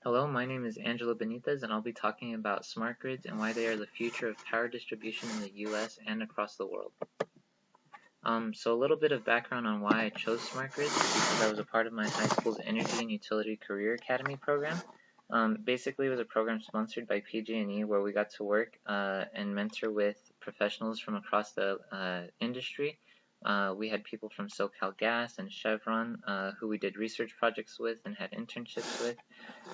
Hello, my name is Angela Benitez, and I'll be talking about smart grids and why they are the future of power distribution in the US and across the world. So a little bit of background on why I chose smart grids is because I was a part of my high school's Energy and Utility Career Academy program. Basically, it was a program sponsored by PG&E where we got to work and mentor with professionals from across the industry. We had people from SoCal Gas and Chevron who we did research projects with and had internships with.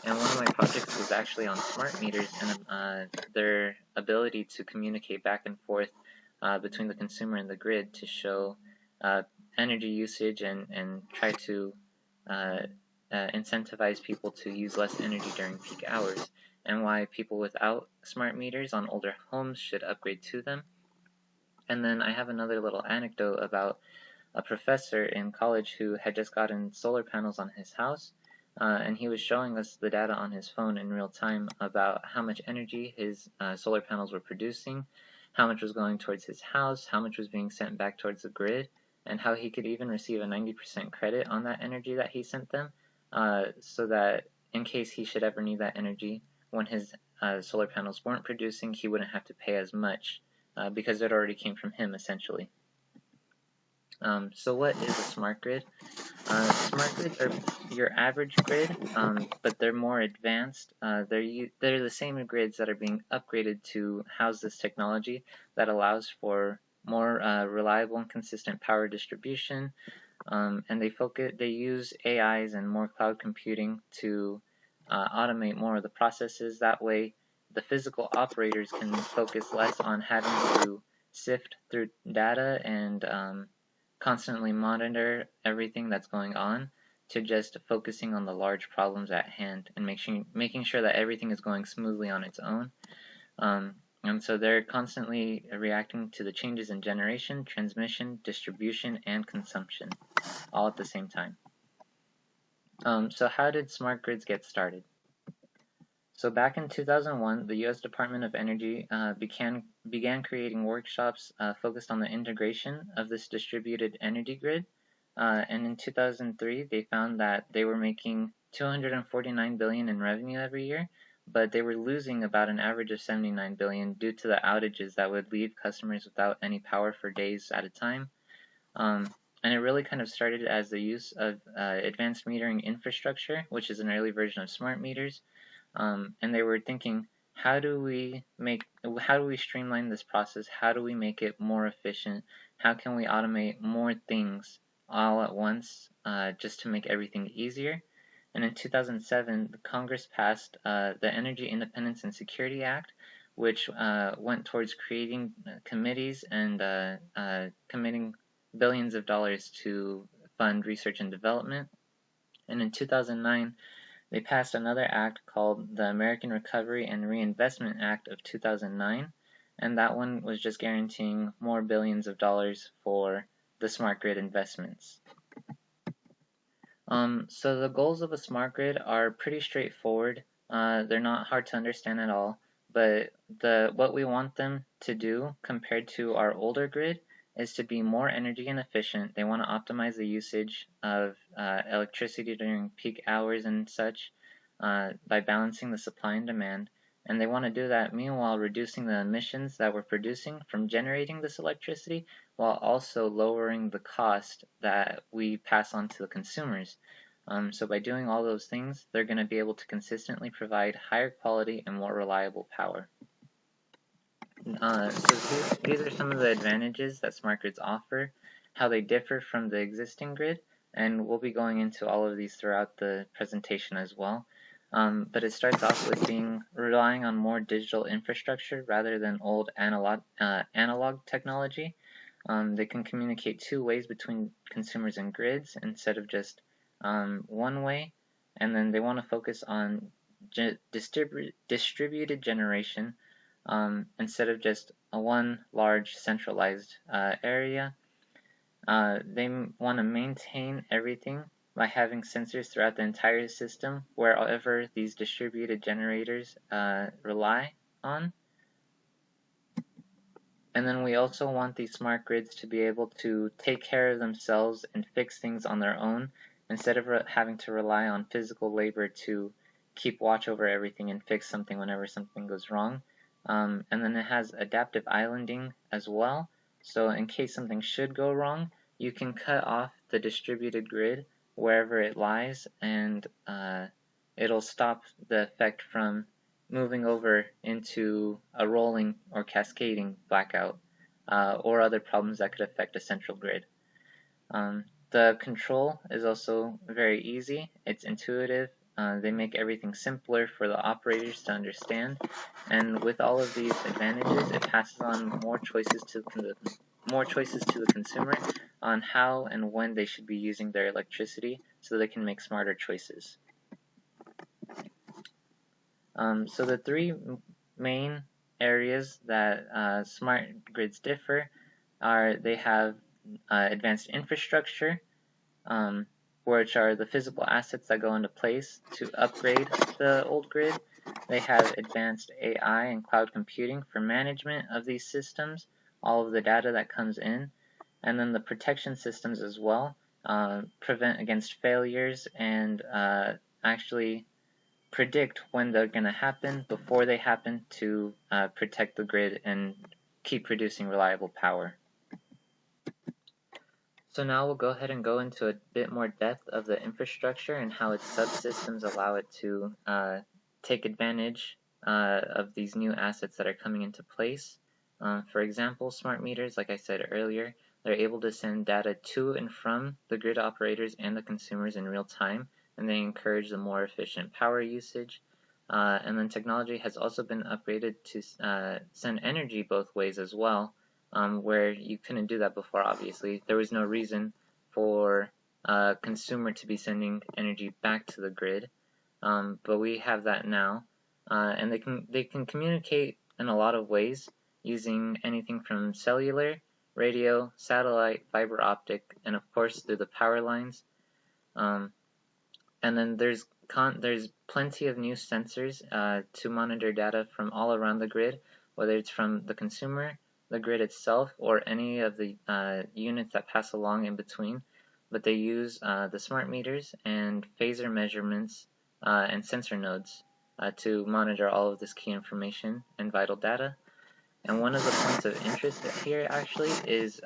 And one of my projects was actually on smart meters and their ability to communicate back and forth between the consumer and the grid to show uh, energy usage and try to incentivize people to use less energy during peak hours, and why people without smart meters on older homes should upgrade to them. And then I have another little anecdote about a professor in college who had just gotten solar panels on his house, and he was showing us the data on his phone in real time about how much energy his solar panels were producing, how much was going towards his house, how much was being sent back towards the grid, and how he could even receive a 90% credit on that energy that he sent them, so that in case he should ever need that energy when his solar panels weren't producing, he wouldn't have to pay as much because it already came from him essentially. So what is a smart grid? Smart grids are your average grid, but they're more advanced. They're the same grids that are being upgraded to house this technology that allows for more reliable and consistent power distribution, and they use AIs and more cloud computing to automate more of the processes. That way, the physical operators can focus less on having to sift through data and constantly monitor everything that's going on to just focusing on the large problems at hand and making sure that everything is going smoothly on its own. And so they're constantly reacting to the changes in generation, transmission, distribution, and consumption all at the same time. So how did smart grids get started? So back in 2001, the U.S. Department of Energy began creating workshops focused on the integration of this distributed energy grid. And in 2003, they found that they were making $249 billion in revenue every year, but they were losing about an average of $79 billion due to the outages that would leave customers without any power for days at a time. And it really kind of started as the use of advanced metering infrastructure, which is an early version of smart meters. And they were thinking, how do we streamline this process? How do we make it more efficient? How can we automate more things all at once just to make everything easier? And in 2007, the Congress passed the Energy Independence and Security Act, which went towards creating committees and committing billions of dollars to fund research and development. And in 2009, they passed another act called the American Recovery and Reinvestment Act of 2009, and that one was just guaranteeing more billions of dollars for the smart grid investments. So the goals of a smart grid are pretty straightforward. They're not hard to understand at all, but what we want them to do compared to our older grid is to be more energy and efficient. They want to optimize the usage of electricity during peak hours and such by balancing the supply and demand. And they want to do that meanwhile reducing the emissions that we're producing from generating this electricity, while also lowering the cost that we pass on to the consumers. So by doing all those things, they're going to be able to consistently provide higher quality and more reliable power. So these are some of the advantages that smart grids offer, how they differ from the existing grid, and we'll be going into all of these throughout the presentation as well. But it starts off with relying on more digital infrastructure rather than old analog technology. They can communicate two ways between consumers and grids instead of just one way, and then they want to focus on distributed generation instead of just one large centralized area. They want to maintain everything by having sensors throughout the entire system wherever these distributed generators rely on. And then we also want these smart grids to be able to take care of themselves and fix things on their own instead of having to rely on physical labor to keep watch over everything and fix something whenever something goes wrong. And then it has adaptive islanding as well. So in case something should go wrong, you can cut off the distributed grid wherever it lies, and it'll stop the effect from moving over into a rolling or cascading blackout, or other problems that could affect a central grid. The control is also very easy. It's intuitive. They make everything simpler for the operators to understand, and with all of these advantages, it passes on more choices to the consumer on how and when they should be using their electricity, so they can make smarter choices. So the three main areas that smart grids differ are they have advanced infrastructure, which are the physical assets that go into place to upgrade the old grid. They have advanced AI and cloud computing for management of these systems, all of the data that comes in, and then the protection systems as well, prevent against failures and actually predict when they're going to happen before they happen to protect the grid and keep producing reliable power. So now we'll go ahead and go into a bit more depth of the infrastructure and how its subsystems allow it to take advantage of these new assets that are coming into place. For example, smart meters, like I said earlier, they're able to send data to and from the grid operators and the consumers in real time, and they encourage the more efficient power usage. And then technology has also been upgraded to send energy both ways as well, where you couldn't do that before, obviously. There was no reason for a consumer to be sending energy back to the grid, but we have that now. And they can communicate in a lot of ways using anything from cellular, radio, satellite, fiber optic, and of course through the power lines. And then there's plenty of new sensors to monitor data from all around the grid, whether it's from the consumer, the grid itself, or any of the units that pass along in between. But they use the smart meters and phasor measurements and sensor nodes to monitor all of this key information and vital data. And one of the points of interest here actually is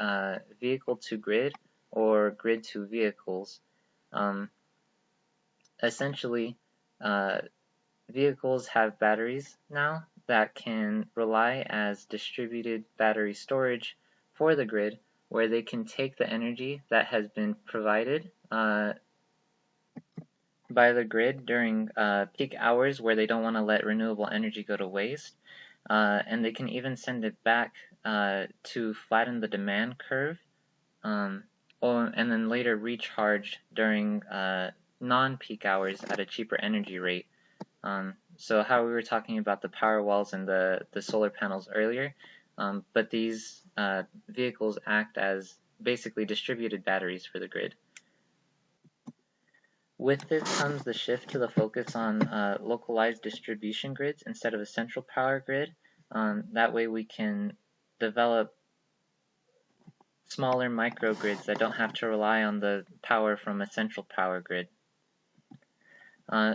vehicle to grid or grid to vehicles. Essentially, vehicles have batteries now that can rely as distributed battery storage for the grid, where they can take the energy that has been provided by the grid during peak hours where they don't want to let renewable energy go to waste, and they can even send it back to flatten the demand curve, and then later recharge during non-peak hours at a cheaper energy rate. So how we were talking about the power walls and the solar panels earlier, but these vehicles act as basically distributed batteries for the grid. With this comes the shift to the focus on localized distribution grids instead of a central power grid. That way we can develop smaller microgrids that don't have to rely on the power from a central power grid.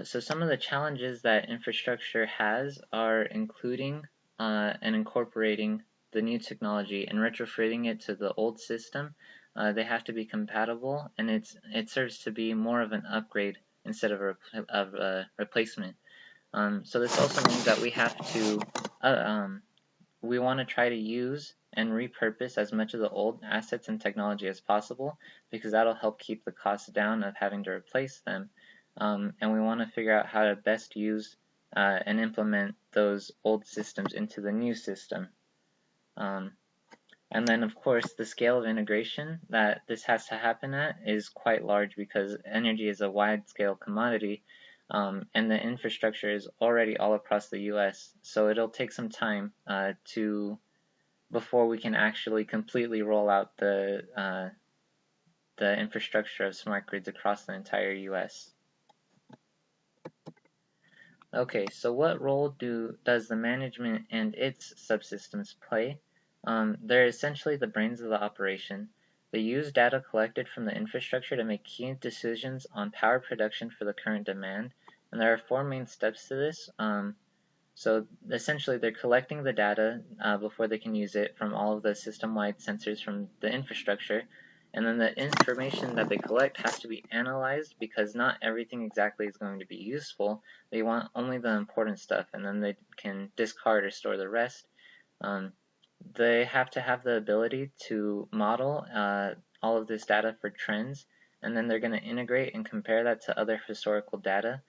So some of the challenges that infrastructure has are including and incorporating the new technology and retrofitting it to the old system. They have to be compatible, and it serves to be more of an upgrade instead of a replacement. So this also means that we have to we want to try to use and repurpose as much of the old assets and technology as possible, because that'll help keep the costs down of having to replace them. And we want to figure out how to best use and implement those old systems into the new system. And then, of course, the scale of integration that this has to happen at is quite large, because energy is a wide-scale commodity, and the infrastructure is already all across the U.S., so it'll take some time before we can actually completely roll out the infrastructure of smart grids across the entire U.S. Okay, so what role does the management and its subsystems play? They're essentially the brains of the operation. They use data collected from the infrastructure to make key decisions on power production for the current demand, And there are four main steps to this. So essentially, they're collecting the data before they can use it from all of the system-wide sensors from the infrastructure. And then the information that they collect has to be analyzed because not everything exactly is going to be useful. They want only the important stuff, and then they can discard or store the rest. Um, they have to have the ability to model all of this data for trends, and then they're going to integrate and compare that to other historical data.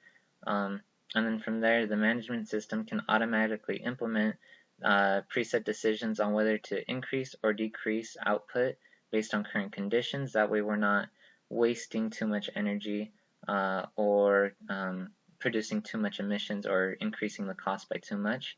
Um, and then from there, the management system can automatically implement preset decisions on whether to increase or decrease output based on current conditions. That way we're not wasting too much energy or producing too much emissions or increasing the cost by too much.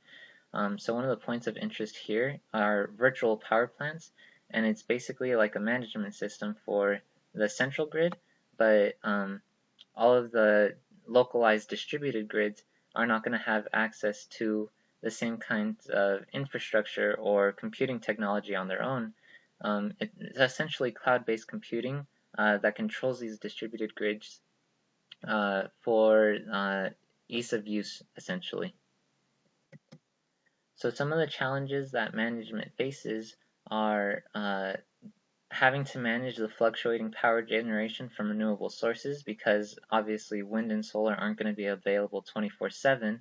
So one of the points of interest here are virtual power plants, and it's basically like a management system for the central grid, but all of the localized distributed grids are not going to have access to the same kinds of infrastructure or computing technology on their own. It's essentially cloud-based computing that controls these distributed grids for ease of use, essentially. So some of the challenges that management faces are having to manage the fluctuating power generation from renewable sources because obviously wind and solar aren't going to be available 24/7,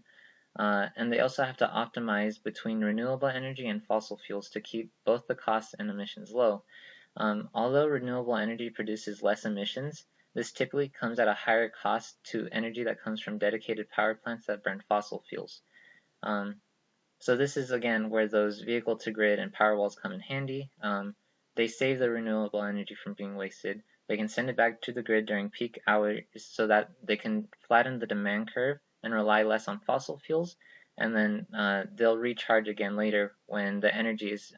and they also have to optimize between renewable energy and fossil fuels to keep both the costs and emissions low. Although renewable energy produces less emissions, this typically comes at a higher cost to energy that comes from dedicated power plants that burn fossil fuels. So this is again where those vehicle to grid and power walls come in handy. They save the renewable energy from being wasted. They can send it back to the grid during peak hours so that they can flatten the demand curve and rely less on fossil fuels. And then they'll recharge again later when the energy is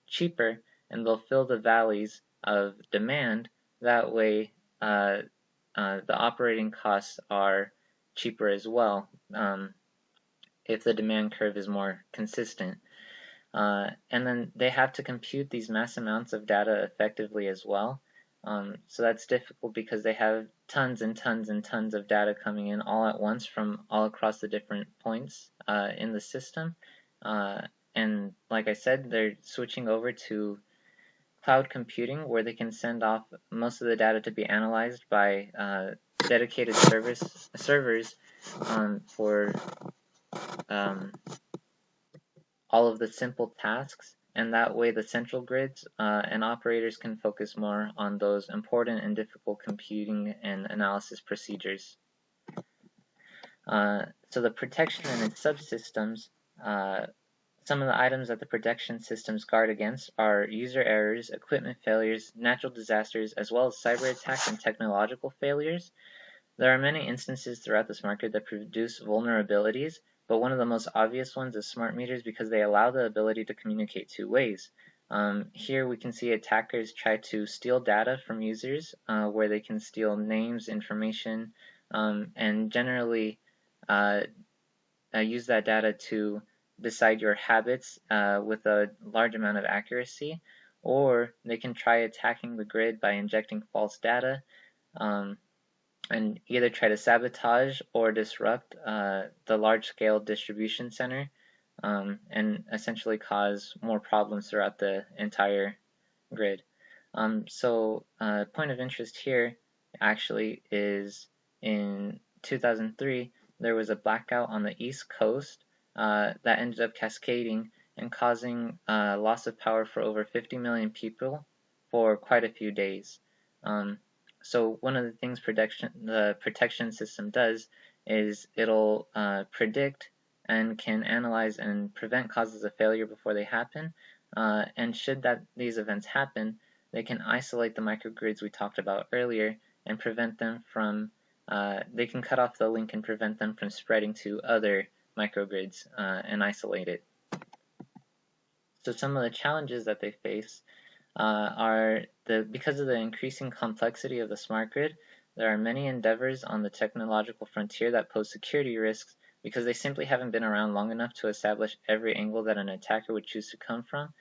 cheaper, and they'll fill the valleys of demand. That way the operating costs are cheaper as well. If the demand curve is more consistent. And then they have to compute these mass amounts of data effectively as well. So that's difficult because they have tons and tons and tons of data coming in all at once from all across the different points in the system. And like I said, they're switching over to cloud computing where they can send off most of the data to be analyzed by dedicated servers for all of the simple tasks, and that way the central grids and operators can focus more on those important and difficult computing and analysis procedures. So the protection and its subsystems, some of the items that the protection systems guard against are user errors, equipment failures, natural disasters, as well as cyber attacks and technological failures. There are many instances throughout this market that produce vulnerabilities, but one of the most obvious ones is smart meters because they allow the ability to communicate two ways. Here we can see attackers try to steal data from users where they can steal names, information, and generally use that data to decide your habits with a large amount of accuracy, or they can try attacking the grid by injecting false data and either try to sabotage or disrupt the large-scale distribution center and essentially cause more problems throughout the entire grid. So point of interest here actually is in 2003 there was a blackout on the East Coast that ended up cascading and causing loss of power for over 50 million people for quite a few days. So one of the things the protection system does is it'll predict and can analyze and prevent causes of failure before they happen. And should these events happen, they can isolate the microgrids we talked about earlier and prevent them from, they can cut off the link and prevent them from spreading to other microgrids and isolate it. So some of the challenges that they face are because of the increasing complexity of the smart grid, there are many endeavors on the technological frontier that pose security risks because they simply haven't been around long enough to establish every angle that an attacker would choose to come from.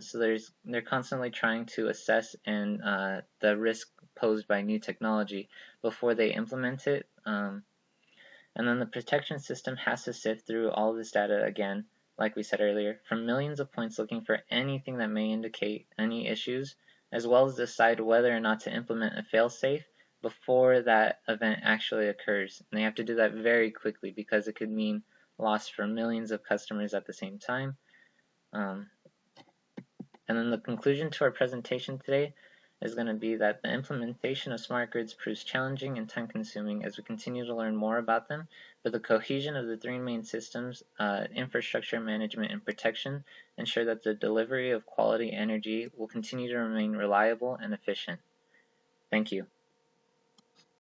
So they're constantly trying to assess the risk posed by new technology before they implement it. And then the protection system has to sift through all of this data again, like we said earlier, from millions of points looking for anything that may indicate any issues, as well as decide whether or not to implement a failsafe before that event actually occurs. And they have to do that very quickly because it could mean loss for millions of customers at the same time. And then the conclusion to our presentation today is going to be that the implementation of smart grids proves challenging and time-consuming as we continue to learn more about them, but the cohesion of the three main systems, infrastructure management and protection, ensure that the delivery of quality energy will continue to remain reliable and efficient. Thank you.